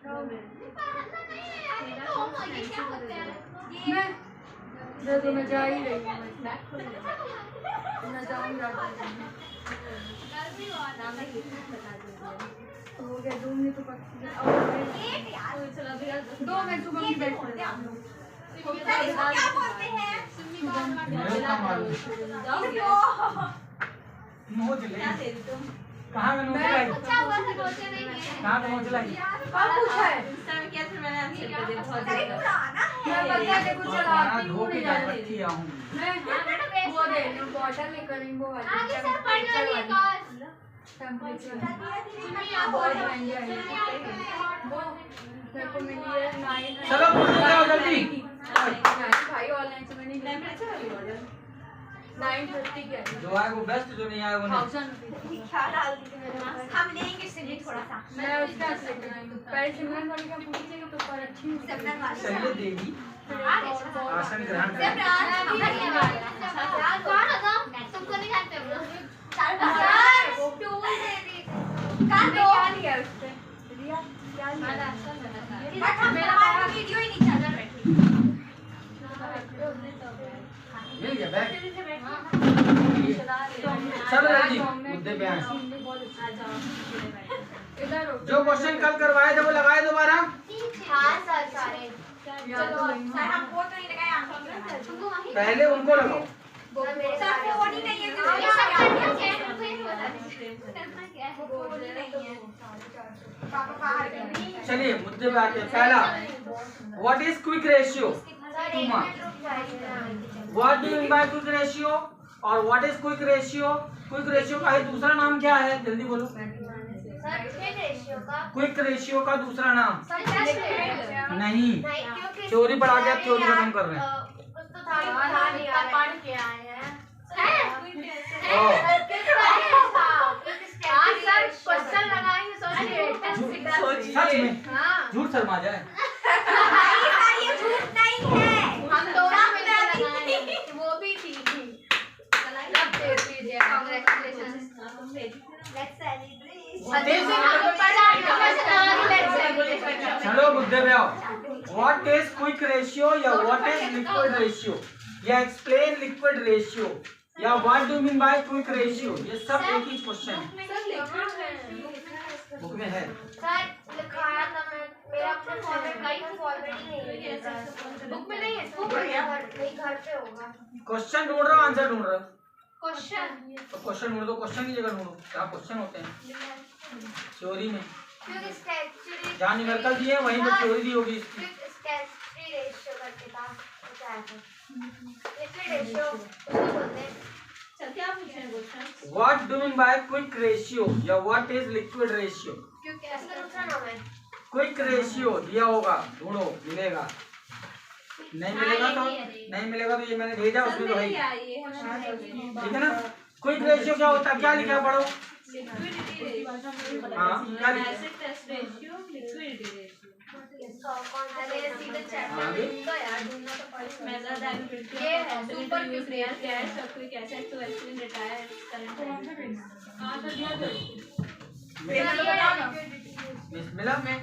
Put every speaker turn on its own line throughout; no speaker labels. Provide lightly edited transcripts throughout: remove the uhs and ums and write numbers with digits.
मैं जा ही रही हूँ, मैं जाऊँगा हो गया 2 मिनट तो पक्की 2 मिनट सुबह की बैठ
कहाँ में
पूछा है वो दे रही हूँ बॉटल लेकर वो टेम्परेचर बहुत महंगी आई वो मेरे को मिली है 9।
चलो जल्दी
भाई ऑनलाइन से मैंने 9:30 के
जो आए वो बेस्ट, जो नहीं आए वो नहीं।
1000
हम लेंगे सिर्फ थोड़ा सा।
मैं उसका पहले सिमरन वाली का पूछेगा तो पर अच्छी
चलिए देवी आसन ग्रहण करें।
कौन होगा? तुमको नहीं जानते हम लोग।
क्या लिया उससे रिया क्या लिया
हमारा वीडियो ही नहीं चल रहा बैठी।
मिल गया बैग। चलो रेडी मुद्दे पे आए। जो क्वेश्चन कल करवाए थे वो लगाए दोबारा।
हाँ सर सारे चलो सर हम वो तो नहीं लगाए आंखों में
पहले उनको लगाओ।
सर वो नहीं है ये सब पापा बाहर गए।
चलिए मुद्दे पे आते हैं। पहला what is quick ratio? What do you mean by quick ratio और what is quick ratio? Quick ratio का ही दूसरा नाम क्या है? जल्दी बोलो। क्विक रेशियो का दूसरा नाम नहीं, थ्योरी पढ़ा के आप थ्योरी खत्म कर रहे हैं। सच में झूठ शर्मा जाए।
वो भी थी
चलो मुद्दे पे आओ। व्हाट इज क्विक रेशियो या व्हाट इज लिक्विड रेशियो या एक्सप्लेन लिक्विड रेशियो या what do mean by quick ratio? ये सब एक ही क्वेश्चन है। बुक में है
सर लिखाया था मैं मेरा अपना फॉर्मेट का ही फॉर्मेट ही नहीं है सर बुक में नहीं है बुक में घर पे होगा।
क्वेश्चन ढूंढ रहा हूँ, आंसर ढूंढ रहा हूँ।
क्वेश्चन
तो क्वेश्चन ढूंढो तो क्वेश्चन की जगह ढूंढो। क्या क्वेश्चन होते हैं थ्योरी में?
क्योंकि स्टैट्यूटरी
जहाँ न्यूमेरिकल दिए वहीं पे थ्योरी दी होगी इसकी।
स्टैट्यूटरी रेशियो करके था क्या है लिक्विड रेशियो उसको बोलते हैं। चल क्या पूछ रहे हैं question?
What do mean by quick ratio या व्हाट इज लिक्विड रेशियो?
क्योंकि इसका दूसरा नाम है
क्विक रेशियो दिया होगा, ढूंढो मिलेगा। नहीं मिलेगा तो ये मैंने भेजा उसमें तो है ही। ठीक है ना? क्विक रेशियो क्या होता है? क्या लिखा है पढ़ो। हाँ क्या लिखा है? मिला में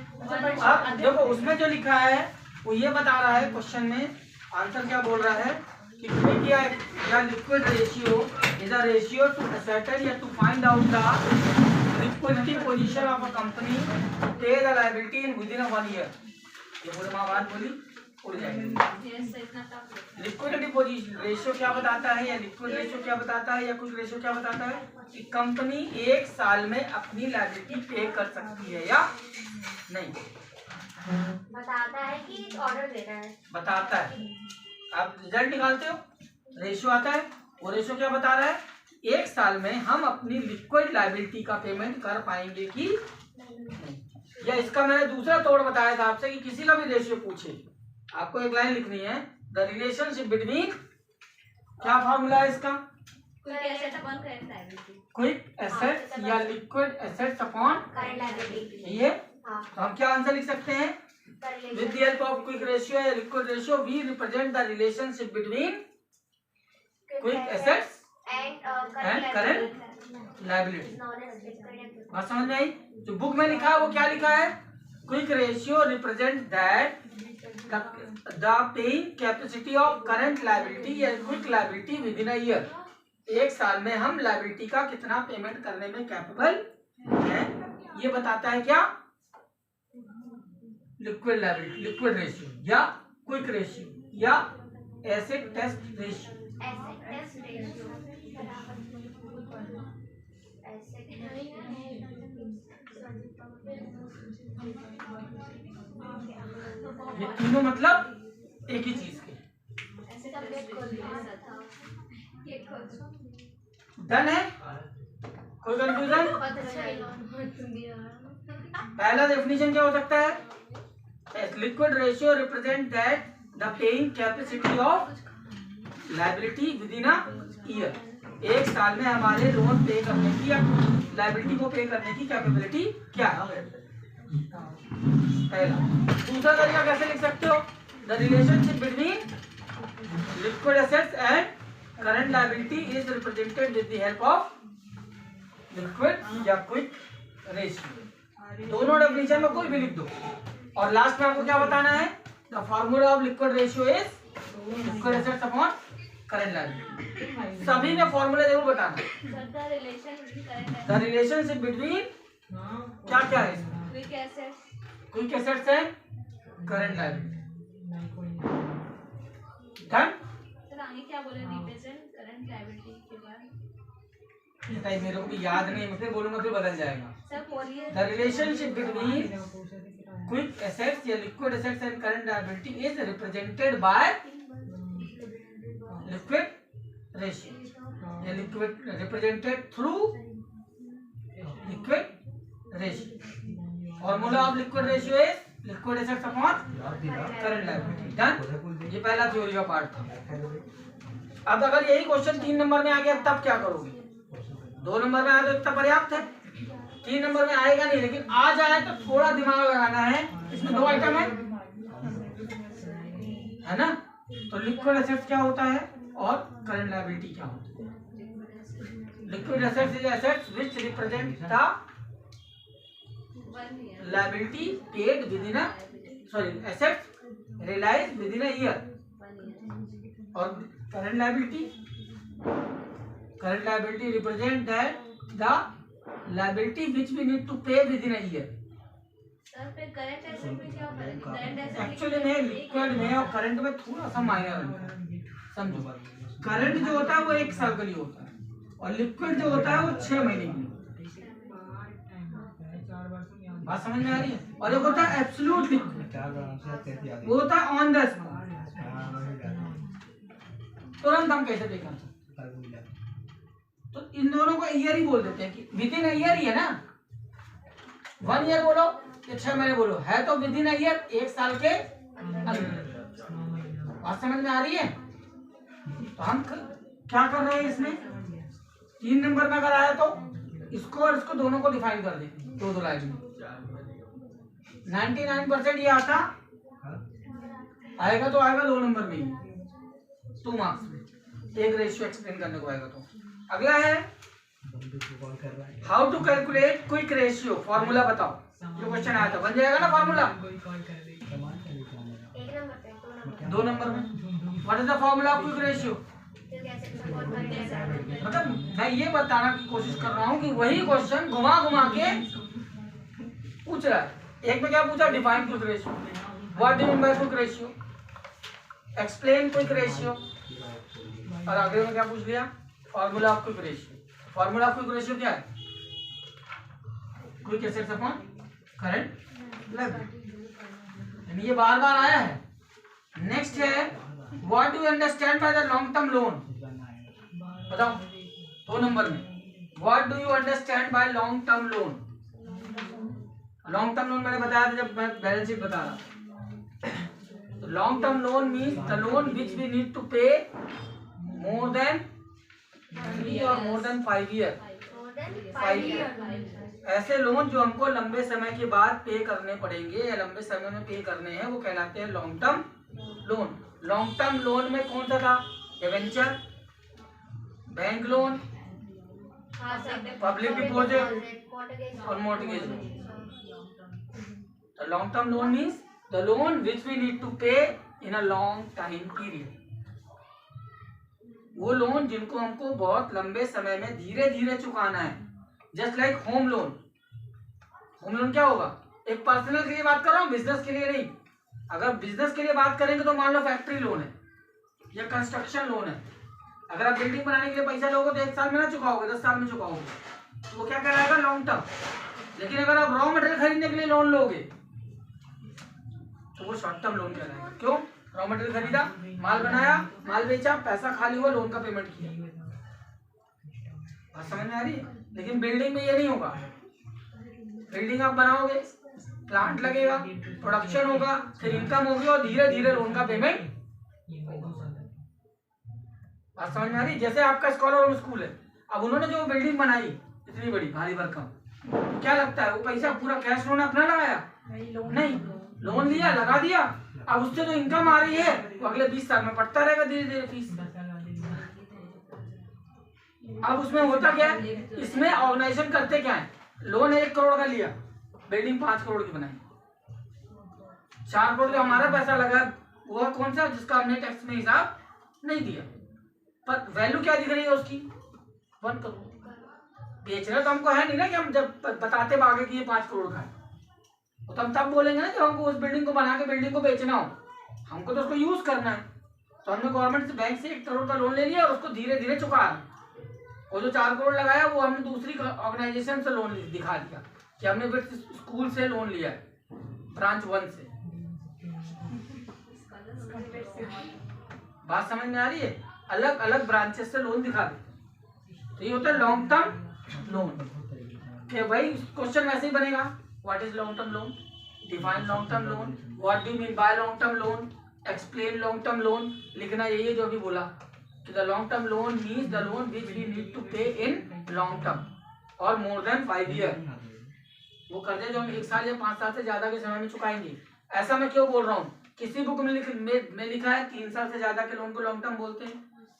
अब देखो उसमें जो लिखा है वो ये बता रहा है क्वेश्चन में आंसर क्या बोल रहा है कि क्विक या liquid ratio is a ratio to ascertain या to find out the liquidity position of a company pay the liability in with in 1 year. ये पूरी बात बोली उड़ जाएगी। लिक्विडिटी पोजीशन रेशियो क्या बताता है या लिक्विड रेशियो क्या बताता है या कुछ रेशियो क्या बताता है कि कंपनी 1 साल में अपनी लायबिलिटी पे कर सकती है या नहीं।
बताता है कि ऑर्डर देना है।
बताता है। आप रिजल्ट निकालते हो रेशियो आता है, वो रेशियो क्या बता रहा है 1 साल में हम अपनी लिक्विड लायबिलिटी का पेमेंट कर पाएंगे कि नहीं। या इसका मैंने दूसरा तोड़ बताया था आपसे कि किसी का भी रेशियो पूछे आपको एक लाइन लिखनी है द रिलेशनशिप बिटवीन क्या फॉर्मूला है इसका क्विक एसेट्स या लिक्विड एसेट्स अपॉन ये। तो हम क्या आंसर लिख सकते हैं with the help of quick ratio या liquid ratio we represent the relationship between quick assets and current liability. बात समझ में आई? जो बुक में लिखा है वो क्या लिखा है quick ratio represent that the paying capacity of current liability या quick liability with in a year. एक साल में हम लायबिलिटी का कितना पेमेंट करने में कैपेबल है, ये बताता है क्या? लिक्विड लायबिलिटी, लिक्विड रेशियो या क्विक रेशियो या एसेट टेस्ट रेशियो। ये तीनों मतलब एक ही चीज के। डन है? कोई कंफ्यूजन? पहला डेफिनेशन क्या हो सकता है? Liquid ratio represent that the paying capacity of liability with in a year. एक साल में हमारे लोन पे करने की या लायबिलिटी को पे करने की कैपेबिलिटी क्या है? पहला। दूसरा तरीका कैसे लिख सकते हो? The relationship between liquid assets and current liability is represented with the help of liquid या क्विक रेशियो। दोनों डेफिनेशन में कोई भी लिख दो और लास्ट में आपको क्या बताना है? The formula of liquid ratio is liquid assets upon current liability. सभी में फॉर्मूला जरूर बताना। द रिलेशनशिप बिटवीन क्या क्या है? Quick assets and current liability. Done?
Sir आगे क्या बोले? रिप्रेजेंट करंट लायबिलिटी के बाद
मेरे को भी याद नहीं, मैं फिर बोलूंगा फिर बदल जाएगा।
सर बोलिए।
The relationship between quick assets या liquid assets and current liability is represented by liquid ratio या liquid represented through liquid ratio. Formula of liquid ratio is liquid assets upon current liability. Done? ये पहला theory का part था। अब अगर यही question 3 number में आ गया तब क्या करोगे? 2 नंबर में आया तो इतना पर्याप्त है। 3 नंबर में आएगा नहीं, लेकिन आ जाए तो थोड़ा दिमाग लगाना है। इसमें 2 आइटम है ना? तो लिक्विड एसेट्स क्या होता है और करंट लायबिलिटी क्या होता है? Liquid assets is assets which represent the liability paid with in assets realized with in a year. और current liability represent that the liability which we need to pay with in a year.
Sir फिर current asset में क्या होगा? Current asset
actually में liquid में और current में थोड़ा सा माइनर अंतर है। समझो, करंट जो होता है वो 1 साल के लिए होता है और लिक्विड जो होता है वो 6 महीने के लिए। बात समझ में आ रही है? और एक होता है एब्सोल्यूट लिक्विड, वो होता है ऑन द स्पॉट, तुरंत हम कैसे देखा। तो इन दोनों को ईयर ही बोल देते हैं कि विद इन ईयर ही है ना। 1 ईयर बोलो या 6 महीने बोलो, है तो विद इन ईयर, 1 साल के अंदर। बात समझ में आ रही है? तो हम क्या कर रहे हैं इसमें? 3 नंबर में अगर आया तो इसको और इसको दोनों को डिफाइन कर दें दो लाइन में। 99% ये आता आएगा तो आएगा 2 नंबर में ही, 2 मार्क्स में एक रेशियो एक्सप्लेन करने को आएगा। तो अगला है how to calculate quick ratio. Formula बताओ। जो क्वेश्चन आया था बन जाएगा ना फॉर्मूला? 2 नंबर में what is the formula of quick ratio? मतलब मैं ये बताना की कोशिश कर रहा हूँ कि वही क्वेश्चन घुमा घुमा के पूछ रहा है। एक में क्या पूछा? Define quick ratio, what do you mean by quick ratio, explain quick ratio, और आगे में क्या पूछ लिया? Formula of quick ratio. Formula of quick ratio क्या है? Quick assets upon current liability. ये बार बार आया है। नेक्स्ट है what do you understand by the long term loan. बताओ 2 नंबर में what do you understand by long term loan. Long term loan मैंने बताया था जब मैं बैलेंस शीट बता रहा। तो long term loan means the loan which we need to pay more than 3 और मोर देन 5 ईयर। 5 ईयर ऐसे लोन जो हमको लंबे समय के बाद पे करने पड़ेंगे या लंबे समय में पे करने हैं, वो कहलाते हैं long term loan. Long term loan में कौन सा था? Debenture, bank loan, public deposit और mortgage loan. Long term loan means the loan which we need to pay in a long time period. वो लोन जिनको हमको बहुत लंबे समय में धीरे धीरे चुकाना है। Just like home loan. Home loan क्या होगा? एक पर्सनल के लिए बात कर रहा हूँ, बिजनेस के लिए नहीं। अगर बिजनेस के लिए बात करेंगे तो मान लो फैक्ट्री लोन है या कंस्ट्रक्शन लोन है। अगर आप बिल्डिंग बनाने के लिए पैसा लोगे तो 1 साल में ना चुकाओगे, 10 साल में चुकाओगे, तो वो क्या कहलाएगा? Long term. लेकिन अगर आप रॉ मटेरियल खरीदने के लिए लोन लोगे तो वो शॉर्ट टर्म लोन कहलाएगा। क्यों? रॉ मटेरियल खरीदा, माल बनाया, माल बेचा, पैसा खाली हुआ, लोन का पेमेंट किया। बात समझ में आ रही है? लेकिन बिल्डिंग में ये नहीं होगा। बिल्डिंग आप बनाओगे, प्लांट लगेगा, प्रोडक्शन होगा, फिर इनकम होगी और धीरे धीरे लोन का पेमेंट। बात समझ में आ रही? जैसे आपका स्कॉलर होम स्कूल है, अब उन्होंने जो बिल्डिंग बनाई इतनी बड़ी भारी भरकम, क्या लगता है वो पैसा पूरा कैश लोन अपना लगाया? नहीं, लोन लिया, लगा दिया। अब उससे जो इनकम आ रही है वो अगले 20 साल में बढ़ता रहेगा धीरे धीरे फीस। अब उसमें होता क्या है? इसमें ऑर्गेनाइजेशन करते क्या है? लोन 1 करोड़ का लिया, बिल्डिंग 5 करोड़ की बनाई। 4 करोड़ जो हमारा पैसा लगा वो कौन सा? जिसका हमने टैक्स में हिसाब नहीं दिया, पर वैल्यू क्या दिख रही है उसकी? 1 करोड़। बेचना तो हमको है नहीं ना कि हम जब बताते भागे कि ये 5 करोड़ का है, तो हम तब बोलेंगे ना जब हमको उस बिल्डिंग को बना के बिल्डिंग को बेचना हो। हमको तो उसको यूज करना है, तो हमने गवर्नमेंट से बैंक से 1 करोड़ का लोन ले लिया और उसको धीरे धीरे चुका। और जो 4 करोड़ लगाया वो हमने दूसरी ऑर्गेनाइजेशन से लोन दिखा दिया कि हमने वित्त स्कूल से लोन लिया है, ब्रांच 1 से। बात समझ में आ रही है? अलग अलग ब्रांचेस से लोन दिखा दे, तो ये होता है लॉन्ग टर्म लोन। फिर भाई क्वेश्चन वैसे ही बनेगा, what is long term loan? Define long term loan, what do mean by long term loan, explain long term loan. लिखना यही है जो अभी बोला कि the long term loan means the loan which we need to pay in long term और more than 5 year. वो कर्जे जो हम 1 साल या 5 साल से ज्यादा के समय में चुकाएंगे। ऐसा मैं क्यों बोल रहा हूँ? किसी बुक में लिखा है 3 साल से ज्यादा के लोन को लॉन्ग टर्म बोलते हैं,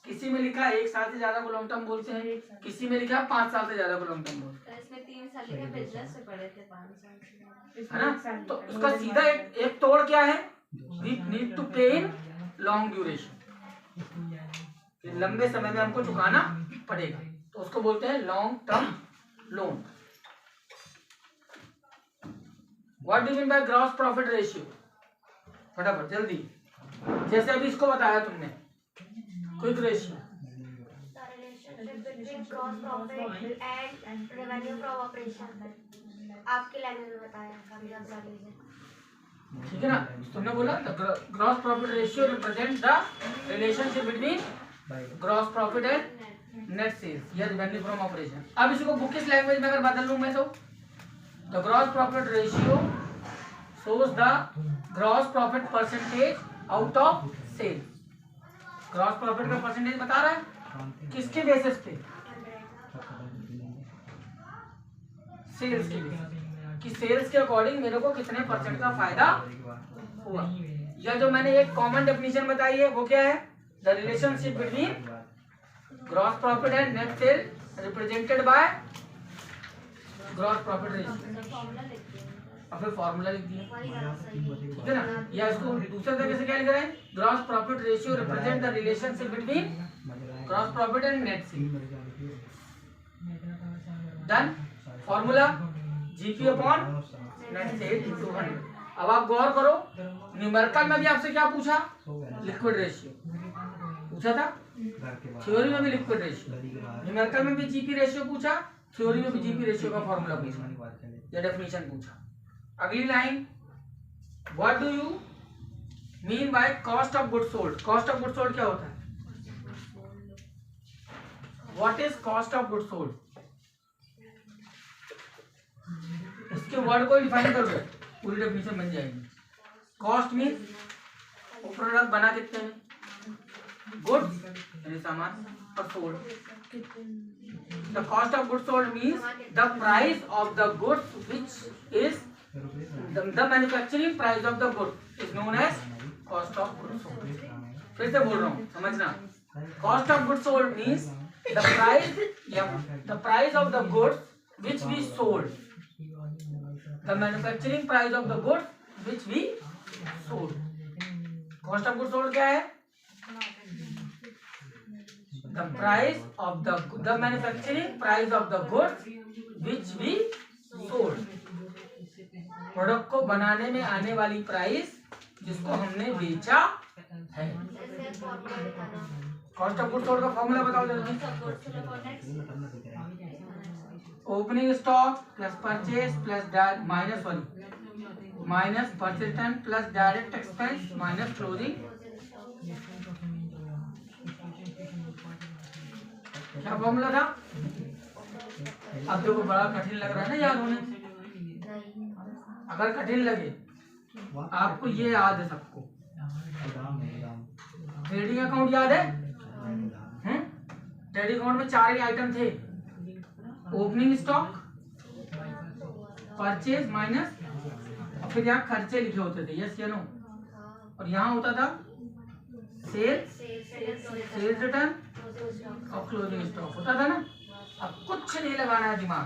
किसी में लिखा है 1 साल से ज्यादा को लॉन्ग टर्म बोलते हैं, किसी में लिखा है 5 साल से ज्यादा को लॉन्ग टर्म बोलते हैं।
इसमें 3 साल के बिजनेस से पढ़े थे, 5 साल से,
है ना? तो उसका सीधा एक तोड़ क्या है? We need to pay in long duration, लंबे समय में हमको चुकाना पड़ेगा, तो उसको बोलते हैं long term loan. What do mean by gross profit ratio? फटाफट जल्दी, जैसे अभी इसको बताया तुमने, quick ratio.
Gross profit and revenue from operation आपके लैंग्वेज में बताया, कभी आप जान लीजिए।
ठीक है ना? तुमने बोला gross profit ratio represent the relationship between gross profit and net sales या रेवेन्यू फ्रॉम ऑपरेशन। अब इसको बुकिश लैंग्वेज में अगर बदल लूं मैं तो the gross profit ratio shows the gross profit percentage out of sales. Gross profit का परसेंटेज बता रहा है किसके बेसिस पे? सेल्स के बेसिस, कि सेल्स के अकॉर्डिंग मेरे को कितने % का फायदा हुआ। या जो मैंने एक कॉमन डेफिनेशन बताई है वो क्या है? The relationship between gross profit and net cell represented by gross profit ratio. और फिर फॉर्मूला लिख दिया, ठीक है ना? या इसको दूसरे तरीके से क्या लिख रहे हैं? Gross profit ratio represent the relationship between gross profit and net cell. Done. Formula GP upon net cell into 100। अब आप गौर करो, न्यूमेरिकल में भी आपसे क्या पूछा? लिक्विड रेशियो पूछा था, थ्योरी में भी लिक्विड रेशियो, न्यूमेरिकल में भी जीपी रेशियो पूछा, थ्योरी में भी जीपी रेशियो का फॉर्मूला पूछा या डेफिनेशन पूछा। अगली line, what do you mean by cost of good sold? Cost of good sold क्या होता है? What is cost of good sold? इसके वर्ड को डिफाइन करोगे पूरी डेफिनेशन बन जाएगी। कॉस्ट मीन वो प्रोडक्ट बना कितने में, गुड्स यानी सामान, और sold. The cost of goods sold means the price of the goods which is the manufacturing price of the good is known as cost of goods sold. फिर से बोल रहा हूँ, समझना। Cost of goods sold means the price of the goods which we sold the manufacturing price of the goods which we sold. Cost of goods sold क्या है? The price of the manufacturing price of the goods which we sold. Product को बनाने में आने वाली price जिसको हमने बेचा है। कॉस्ट ऑफ गुड्स सोल्ड का फॉर्मूला बताओ जल्दी। Opening stock plus purchase plus minus purchase return plus direct expense minus closing. क्या फॉर्मूला था? अब देखो बड़ा कठिन लग रहा है ना याद होने। अगर कठिन लगे आपको ये याद है सबको। ट्रेडिंग अकाउंट याद है? ट्रेडिंग अकाउंट में 4 ही आइटम थे। ओपनिंग स्टॉक, परचेज माइनस, और फिर यहाँ खर्चे लिखे होते थे, यस या नो, और यहाँ होता था सेल्स रिटर्न और क्लोजिंग स्टॉक होता था ना। अब कुछ नहीं लगाना है दिमाग,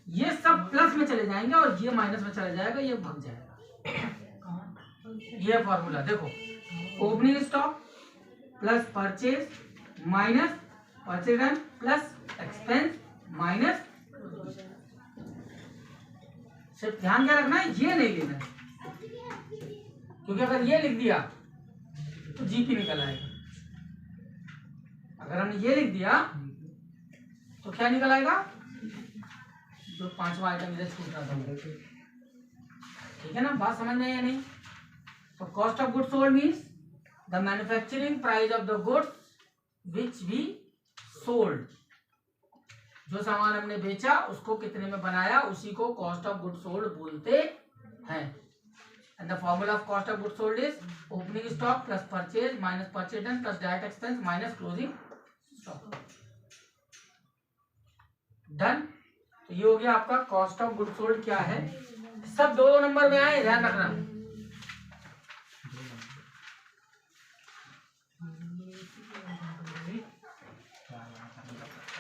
ये सब प्लस में चले जाएंगे और ये माइनस में चला जाएगा, ये भाग जाएगा। ये फॉर्मूला देखो, opening stock plus purchase minus purchase return plus expense minus. सिर्फ ध्यान क्या रखना है, ये नहीं लेना है, क्योंकि अगर ये लिख दिया तो जीपी निकल आएगा। अगर हमने ये लिख दिया तो क्या निकल आएगा? जो 5वां आइटम इधर छूट रहा था। ठीक है ना, बात समझ में या नहीं? तो cost of goods sold means the manufacturing price of the goods which we sold. जो सामान हमने बेचा उसको कितने में बनाया, उसी को कॉस्ट ऑफ गुड्स सोल्ड बोलते हैं। And the formula of cost of goods sold is opening stock plus purchase minus purchase return plus direct expense minus closing stock. Done. तो ये हो गया आपका कॉस्ट ऑफ गुड्स सोल्ड क्या है। सब 2 नंबर में आए, ध्यान रखना।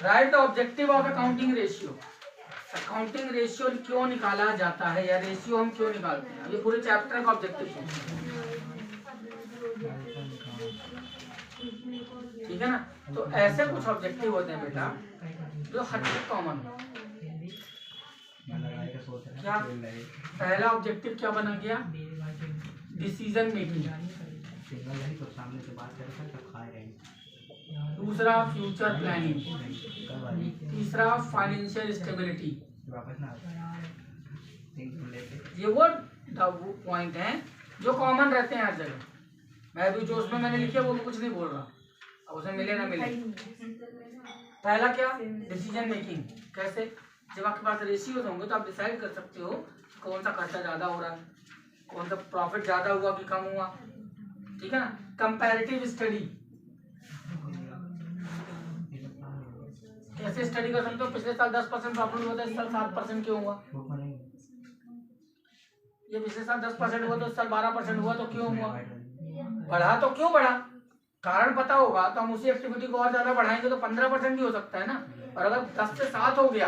Right the objective of accounting ratio. Accounting ratio क्यों निकाला जाता है या रेशियो हम क्यों निकालते हैं, ये पूरे चैप्टर का ऑब्जेक्टिव है। ठीक है ना, तो ऐसे कुछ ऑब्जेक्टिव होते हैं बेटा जो हर चीज कॉमन हो। क्या पहला ऑब्जेक्टिव क्या बना गया? Decision making. दूसरा फ्यूचर प्लानिंग। तीसरा फाइनेंशियल स्टेबिलिटी। ये वो पॉइंट हैं जो कॉमन रहते हैं हर जगह। मैं भी जो उसमें मैंने लिखे वो कुछ नहीं बोल रहा, अब उसमें मिले ना मिले। पहला क्या? Decision making. कैसे? जब आपके पास रेशियोज होंगे तो आप डिसाइड कर सकते हो कौन सा खर्चा ज्यादा हो रहा है, कौन सा प्रॉफिट ज्यादा हुआ कि कम हुआ। ठीक है ना। Comparative study. कैसे स्टडी कर सकते हो? पिछले साल 10% प्रॉफिट हुआ था, इस साल 7% क्यों हुआ? ये पिछले साल 10% हुआ तो इस साल 12% हुआ तो क्यों हुआ? बढ़ा तो क्यों बढ़ा? कारण पता होगा तो हम उसी एक्टिविटी को और ज्यादा बढ़ाएंगे तो 15% भी हो सकता है ना। और अगर 10 से 7 हो गया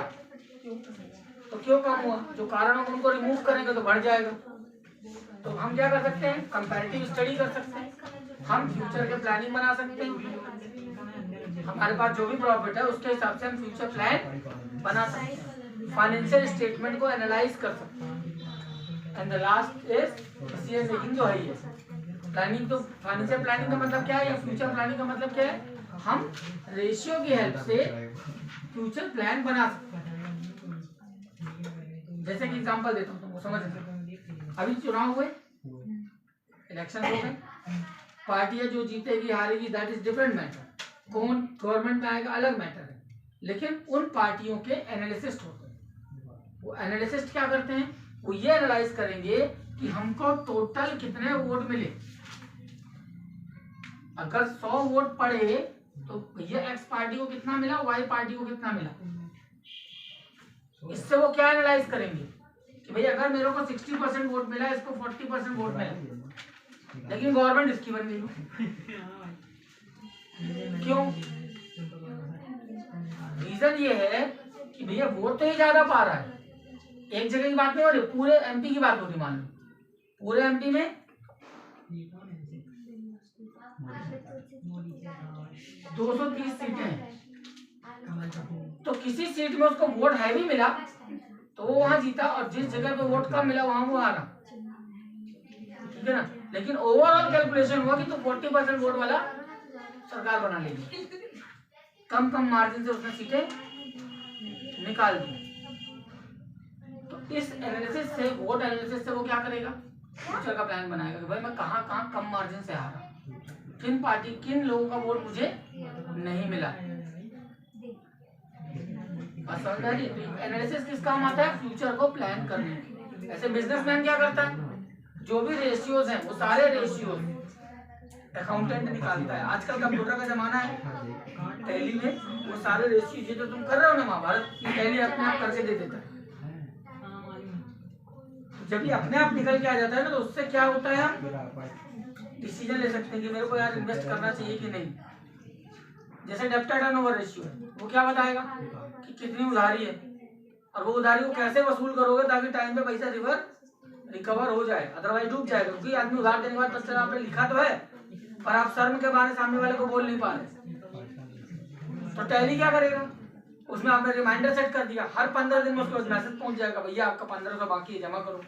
तो क्यों कम हुआ? जो कारण हम उनको रिमूव करेंगे तो बढ़ जाएगा। तो हम क्या कर सकते हैं? कंपैरेटिव स्टडी कर सकते हैं, हम फ्यूचर के प्लानिंग बना सकते हैं। हमारे पास जो भी प्रॉफिट है उसके हिसाब से हम फ्यूचर प्लान बना सकते हैं, फाइनेंशियल स्टेटमेंट को एनालाइज कर सकते हैं। And the last is decision making जो है ये प्लानिंग। तो फाइनेंशियल प्लानिंग का मतलब क्या है या फ्यूचर प्लानिंग का मतलब क्या है? हम रेशियो की हेल्प से फ्यूचर प्लान बना सकते हैं। जैसे कि एग्जांपल देता हूँ तुमको समझ में। अभी चुनाव हुए, इलेक्शन हो गए, पार्टियां जो जीतेगी हारेगी दैट इज डिफरेंट मैटर, कौन गवर्नमेंट में आएगा अलग मैटर है। लेकिन उन पार्टियों के एनालिसिस्ट होते हैं। वो एनालिसिस्ट क्या करते हैं? वो ये एनालाइज करेंगे कि हमको टोटल कितने वोट मिले। अगर 100 वोट पड़े तो भैया एक्स पार्टी को कितना मिला, वाई पार्टी को कितना मिला। इससे वो क्या एनालाइज करेंगे कि भाई अगर मेरे को 60% वोट मिला, इसको 40% वोट मिला, लेकिन गवर्नमेंट इसकी बन गई। क्यों? रीजन ये है कि भैया वोट तो ही ज्यादा पा रहा है, एक जगह की बात नहीं हो रही, पूरे एमपी की बात हो रही। मान लो पूरे एमपी में 230 सीटें हैं, तो किसी सीट में उसको वोट हैवी मिला तो वो वहां जीता, और जिस जगह पे वोट कम मिला वहां वो हारा, ठीक है ना। लेकिन ओवरऑल कैलकुलेशन हुआ कि तो 40% वोट वाला सरकार बना लेगी, कम कम मार्जिन से उसने सीटें निकाल दी। तो इस एनालिसिस से, वोट एनालिसिस से वो क्या करेगा, फ्यूचर का प्लान बनाएगा कि भाई मैं कहाँ कहाँ कम मार्जिन से हारा, किन पार्टी किन लोगों का वोट मुझे नहीं मिला। समझ आ रही? एनालिसिस किस काम आता है, फ्यूचर को प्लान करने के। ऐसे बिजनेसमैन क्या करता है, जो भी रेशियोज हैं वो सारे रेशियोज अकाउंटेंट निकालता है। आजकल कंप्यूटर का जमाना है, टैली में वो सारे रेशियो जो तुम कर रहे हो ना महाभारत, टैली अपने आप करके दे देता है। जब ये अपने आप निकल के आ जाता है ना, तो उससे क्या होता है, हम डिसीजन ले सकते हैं कि मेरे को यार इन्वेस्ट करना चाहिए कि नहीं। जैसे डेब्ट टर्नओवर रेशियो है, वो क्या बताएगा कि कितनी उधारी है, और वो उधारी को कैसे वसूल करोगे ताकि टाइम पे पैसा रिकवर हो जाए, अदरवाइज डूब जाएगा। क्योंकि आदमी उधार देने के बाद 10 आपने लिखा तो है, पर आप शर्म के बारे सामने वाले को बोल नहीं पा रहे। तो टैली क्या करेगा, उसमें आपने रिमाइंडर सेट कर दिया, हर 15 दिन में उसको मैसेज पहुंच जाएगा, भैया आपका 1500 बाकी है, जमा करो।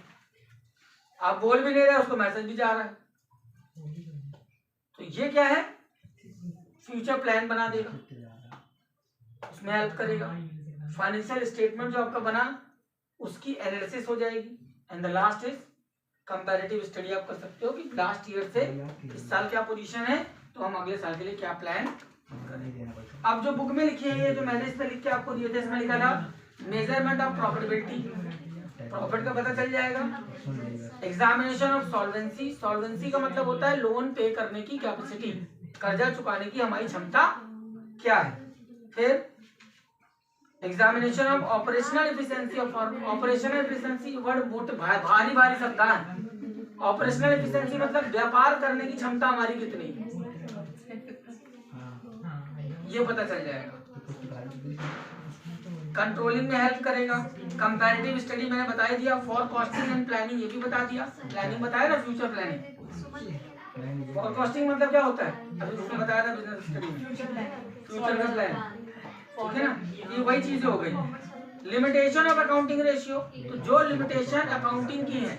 आप बोल भी नहीं रहे, उसको मैसेज भी जा रहा है। तो ये क्या है, फ्यूचर प्लान बना देगा, उसमें हेल्प करेगा। फाइनेंशियल स्टेटमेंट जो आपका बना उसकी एनालिसिस हो जाएगी। And the last is comparative study. आप कर सकते हो कि लास्ट ईयर से इस साल क्या पोजीशन है, तो हम अगले साल के लिए क्या प्लान करेंगे। अब जो बुक में लिखी है, ये जो मैंने इसमें लिख के आपको दिए थे, इसमें लिखा था मेजरमेंट ऑफ प्रॉफिटेबिलिटी, प्रॉफिट का पता चल जाएगा। एग्जामिनेशन ऑफ सॉल्वेंसी, सॉल्वेंसी का मतलब होता है लोन पे करने की कैपेसिटी, कर्जा चुकाने की हमारी क्षमता क्या है। फिर examination of operational efficiency, operational efficiency word भारी भारी शब्द है। ऑपरेशनल एफिशिएंसी मतलब व्यापार करने की क्षमता हमारी कितनी है, ये पता चल जाएगा। कंट्रोलिंग में हेल्प करेगा। कंपैरेटिव स्टडी मैंने बता ही दिया। फॉरकास्टिंग एंड प्लानिंग ये भी बता दिया। प्लानिंग बताया ना, फ्यूचर प्लानिंग। फॉरकास्टिंग मतलब क्या होता है, अभी उसने बताया था बिजनेस स्टडी में, फ्यूचर का प्लान, ठीक है ना। ये वही चीजें हो गई। लिमिटेशन ऑफ अकाउंटिंग रेशियो, तो जो लिमिटेशन अकाउंटिंग की है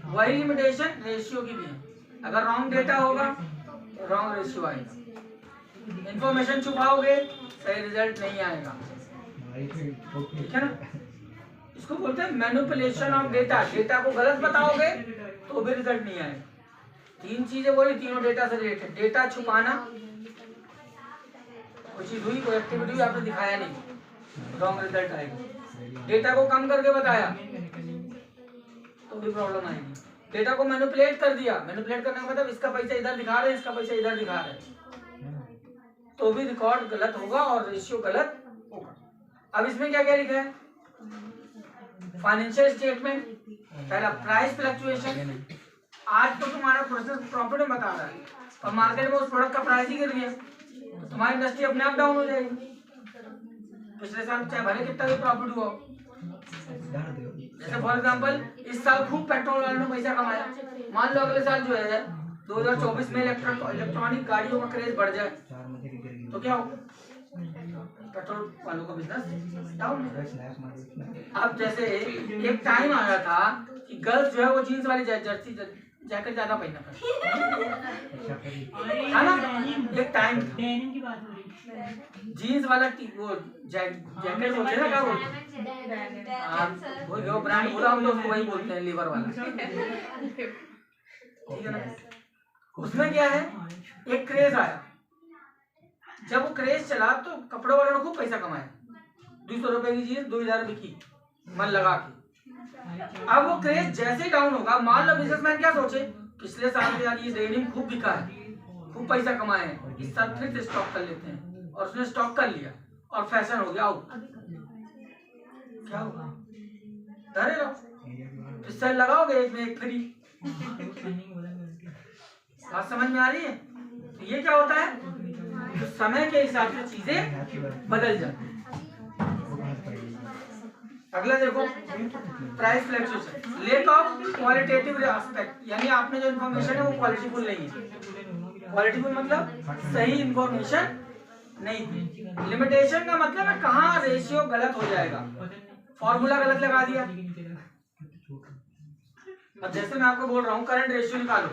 वही लिमिटेशन रेशियो की भी है। अगर रॉन्ग डेटा होगा तो रॉन्ग रेशियो आएगा। इंफॉर्मेशन छुपाओगे सही रिजल्ट नहीं आएगा, ठीक है ना। इसको बोलते हैं मैनिपुलेशन ऑफ डेटा। डेटा को गलत बताओगे तो भी रिजल्ट नहीं आएगा। तीन चीजें बोली, तीनों डेटा से रिलेटेड। डेटा छुपाना, कोई चीज हुई, कोई एक्टिविटी हुई, आपने दिखाया नहीं, रॉन्ग रिजल्ट आएगा। डेटा को कम करके बताया तो भी प्रॉब्लम आएगी। डेटा को मैनिपुलेट कर दिया, मैनिपुलेट करने का मतलब इसका पैसा इधर दिखा रहे हैं, इसका पैसा इधर दिखा रहे हैं, तो भी रिकॉर्ड गलत होगा और रेशियो गलत होगा। अब इसमें क्या क्या लिखा है, फाइनेंशियल स्टेटमेंट, पहला प्राइस फ्लक्चुएशन। आज तो तुम्हारा प्रोसेस प्रॉफिट में बता रहा है, और मार्केट में उस प्रोडक्ट का प्राइस ही गिर गया तो तुम्हारी इंडस्ट्री अपने आप डाउन हो जाएगी। पिछले साल चाहे भले कितना भी प्रॉफिट हुआ, जैसे फॉर एग्जांपल इस साल खूब पेट्रोल वालों ने पैसा कमाया, मान लो अगले साल जो है 2024 में इलेक्ट्रॉनिक गाड़ियों का क्रेज बढ़ जाए तो क्या होगा, पेट्रोल वालों का बिजनेस डाउन हो जाएगा। अब जैसे एक टाइम आया था कि गर्ल्स जो है वो जीन्स वाली जर्सी जैकेट ज्यादा पहना था ना, एक टाइम
डेनिम की बात हो रही,
जीन्स वाला वो जैकेट बोलते हैं ना, क्या बोलते हैं, वो ब्रांड बोला हम लोग उसको वही बोलते हैं, लीवर वाला, ठीक है ना। उसमें क्या है, एक क्रेज आया, जब वो क्रेज चला तो कपड़े वालों ने खूब पैसा कमाया, 200 रुपए की जीन्स 2000 बिकी मन लगा के। अब वो क्रेज जैसे डाउन होगा, मान लो बिजनेसमैन क्या सोचे, पिछले साल में यार ये डेनिम खूब बिका है, खूब पैसा कमाए हैं, इस साल फिर से स्टॉक कर लेते हैं, और उसने स्टॉक कर लिया और फैशन हो गया आउट, क्या होगा, धरे रहो, इस साल लगाओगे एक में एक फ्री। बात समझ में आ रही है। तो ये क्या होता है, तो समय के हिसाब से चीजें बदल जाती हैं। अगला देखो, price fluctuation, lake of qualitative aspect, यानी आपने जो इन्फॉर्मेशन है वो क्वालिटीफुल नहीं है। क्वालिटीफुल मतलब सही इन्फॉर्मेशन नहीं थी। लिमिटेशन का मतलब है कहाँ रेशियो गलत हो जाएगा, फॉर्मूला गलत लगा दिया। अब जैसे मैं आपको बोल रहा हूँ करंट रेशियो निकालो,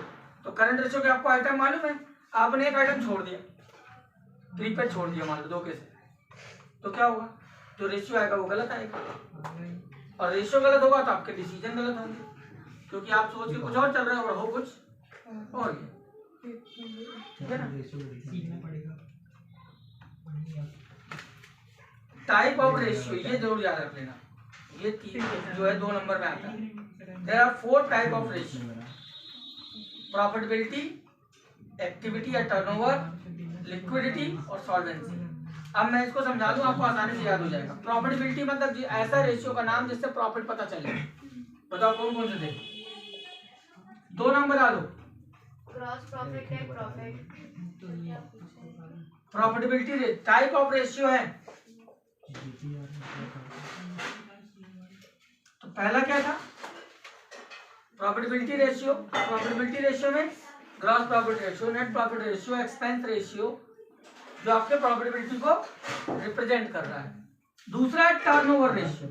तो करंट रेशियो के आपको आइटम मालूम है, आपने एक आइटम छोड़ दिया, प्रीपेड छोड़ दिया मान लो 2 के से, तो क्या होगा, जो रेशियो आएगा वो गलत आएगा, और रेशियो गलत होगा तो आपके डिसीजन गलत होंगे, क्योंकि आप सोच के कुछ और चल रहे हो और हो कुछ और गया, ठीक है ना। टाइप ऑफ रेशियो ये जरूर याद रख लेना, ये 3 जो है 2 नंबर में आता है। There are 4 type of ratio, profitability, activity या टर्नओवर, लिक्विडिटी और सॉल्वेंसी। अब मैं इसको समझा दूं, आपको आसानी से याद हो जाएगा। प्रॉफिटेबिलिटी मतलब ऐसा रेशियो का नाम जिससे प्रॉफिट पता चले। बताओ कौन कौन से थे, 2 नाम बता दो।
ग्रॉस प्रॉफिट है, profit.
Profitability type of ratio है, तो पहला क्या था, प्रॉफिटेबिलिटी रेशियो। प्रॉफिटेबिलिटी रेशियो में gross profit ratio, net profit ratio, expense ratio, जो आपके प्रॉफिटेबिलिटी को रिप्रेजेंट कर रहा है। दूसरा है turnover ratio,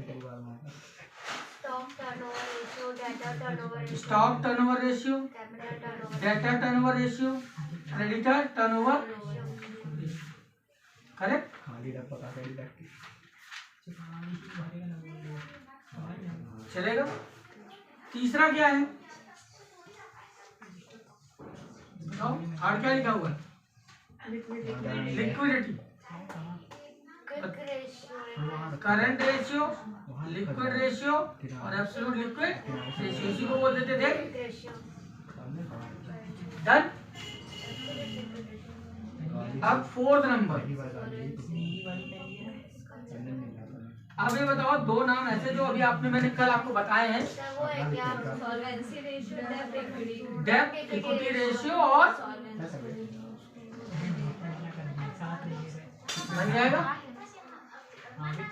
stock turnover ratio, data turnover ratio,
stock turnover ratio,
capital turnover,
data turnover ratio, creditor turnover, correct. चलेगा। तीसरा क्या है, बताओ, थर्ड क्या लिखा हुआ है, liquidity, current ratio, liquid ratio और एब्सोल्यूट लिक्विड रेशियो, इसी को बोल देते थे। डन। अब 4th नंबर, अब ये बताओ 2 नाम ऐसे जो अभी आपने मैंने कल आपको बताए हैं,
सॉल्वेंसी रेशियो,
डेब्ट इक्विटी रेशियो और बन जाएगा।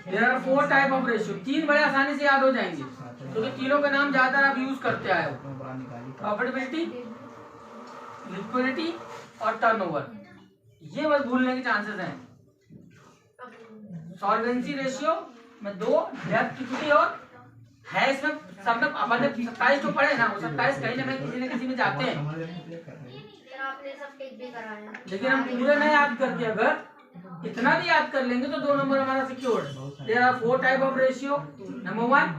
There are 4 type of ratio, 3 बड़े आसानी से याद हो जाएंगे क्योंकि तीनों का नाम ज्यादातर आप यूज करते आए हो, प्रॉफिटेबिलिटी, लिक्विडिटी और टर्नओवर, ये बस भूलने के चांसेस हैं। सॉल्वेंसी रेशियो में 2, डेब्ट इक्विटी और है, इसमें सब में अपन ने 27 तो पढ़े ना, वो 27 कहीं ना कहीं किसी न किसी में जाते हैं,
आपने सब टिक भी कराया,
लेकिन हम पूरे नहीं याद करके अगर इतना भी याद कर लेंगे तो 2 नंबर हमारा secured. There are 4 type of ratio. Number 1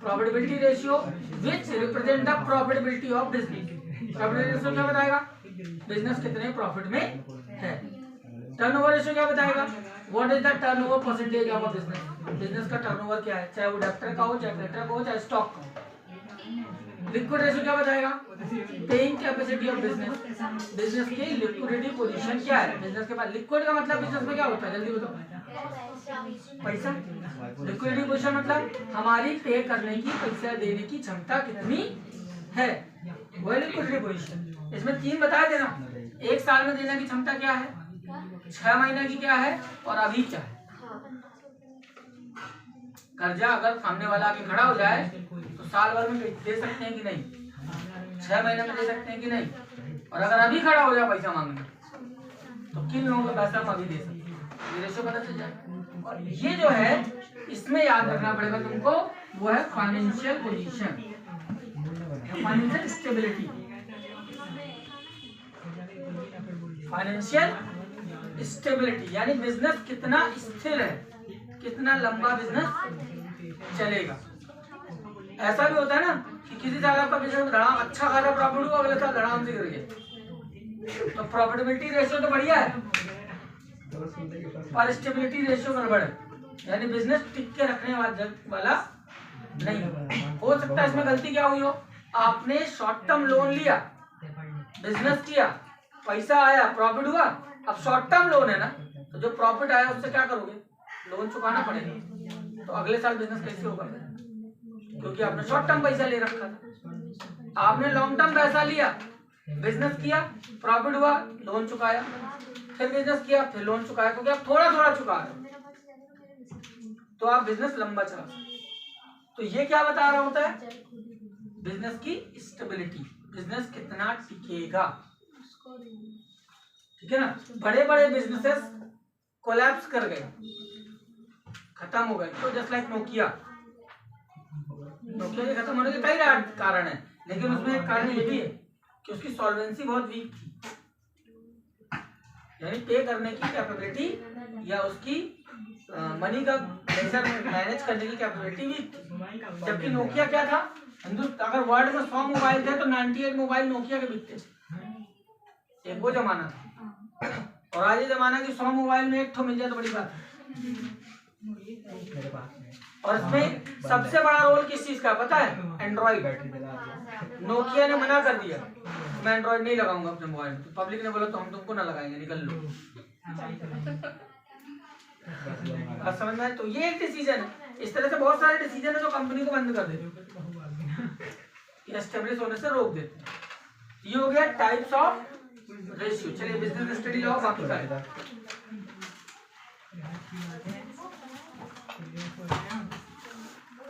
profitability ratio which represent the profitability of business. Profitability ratio क्या बताएगा, बिजनेस कितने प्रॉफिट में है। टर्नओवर रेशियो क्या बताएगा, what is the turnover percentage of a business, business का turnover क्या है, चाहे वो डेब्टर का हो, चाहे क्रेडिटर का हो, चाहे स्टॉक का हो। लिक्विड रेशियो क्या बताएगा, paying capacity of business, business की लिक्विडिटी पोजीशन क्या है बिजनेस के पास। लिक्विड का मतलब बिजनेस में क्या होता है, जल्दी बताओ, पैसा। लिक्विडिटी पोजीशन मतलब हमारी पे करने की, पैसा देने की क्षमता कितनी है, वो है लिक्विडिटी पोजीशन। इसमें 3 बताए थे ना, 1 साल में देने की क्षमता क्या है, 6 महीने की क्या है और अभी क्या है। कर्जा अगर सामने वाला आके खड़ा हो जाए तो साल भर में दे सकते हैं कि नहीं, 6 महीने में दे सकते हैं कि नहीं, और अगर अभी खड़ा हो जाए पैसा मांगने तो किन लोगों का पैसा हम अभी दे सकते हैं, ये रेशियो पता चल जाए। और ये जो है इसमें याद रखना पड़ेगा तुमको, वो है financial position, financial stability, financial stability यानी बिजनेस कितना स्थिर है, कितना लंबा बिजनेस चलेगा। ऐसा भी होता है ना कि किसी साल आपका बिजनेस धड़ाम अच्छा खासा प्रॉफिट हुआ, अगले साल धड़ाम से गिर गया, तो प्रॉफिटेबिलिटी रेशियो तो बढ़िया है और स्टेबिलिटी रेशियो गड़बड़ है, यानी बिजनेस टिक के रखने वाला नहीं। हो सकता है इसमें गलती क्या हुई हो, आपने शॉर्ट टर्म लोन लिया, बिजनेस किया, पैसा आया, प्रॉफिट हुआ, अब शॉर्ट टर्म लोन है ना, तो जो प्रॉफिट आया उससे क्या करोगे, लोन चुकाना पड़ेगा, तो अगले साल बिजनेस कैसे होगा, क्योंकि आपने शॉर्ट टर्म पैसा ले रखा था। आपने लॉन्ग टर्म पैसा लिया, बिजनेस किया, प्रॉफिट हुआ, लोन चुकाया, फिर बिजनेस किया, फिर लोन चुकाया, क्योंकि आप थोड़ा थोड़ा चुका रहे हो, तो आप बिजनेस लंबा चला सकते। तो ये क्या बता रहा होता है? बिजनेस की स्टेबिलिटी, बिजनेस कितना टिकेगा, ठीक है ना। बड़े बड़े बिजनेसेस कोलैप्स कर गए, खत्म हो गए, तो जस्ट लाइक नोकिया के खत्म होने के कई कारण है, लेकिन उसमें एक कारण ये भी है कि उसकी सॉल्वेंसी बहुत वीक थी, यानी पे करने की कैपेबिलिटी या उसकी मनी का प्रेशर मैनेज करने की कैपेबिलिटी वीक थी। जबकि नोकिया क्या था, हिंदुस्तान अगर वर्ल्ड में 100 मोबाइल थे तो 98 मोबाइल नोकिया के बिकते थे। एक वो जमाना था, और आज ये जमाना कि 100 मोबाइल में एक ठो मिल जाए तो बड़ी बात है। और इसमें सबसे बड़ा रोल किस चीज का पता है? एंड्रॉइड। नोकिया ने मना कर दिया, मैं एंड्रॉइड नहीं लगाऊंगा अपने मोबाइल में। तो पब्लिक ने बोला तो हम तुमको ना लगाएंगे, निकल लो। समझ में? तो ये एक डिसीजन है। इस तरह से बहुत सारे डिसीजन है जो कंपनी को बंद कर देते, एस्टेब्लिश होने से रोक देते। ये हो गया टाइप्स ऑफ रेशियो। चलिए बिजनेस स्टडी लाओ, बाकी का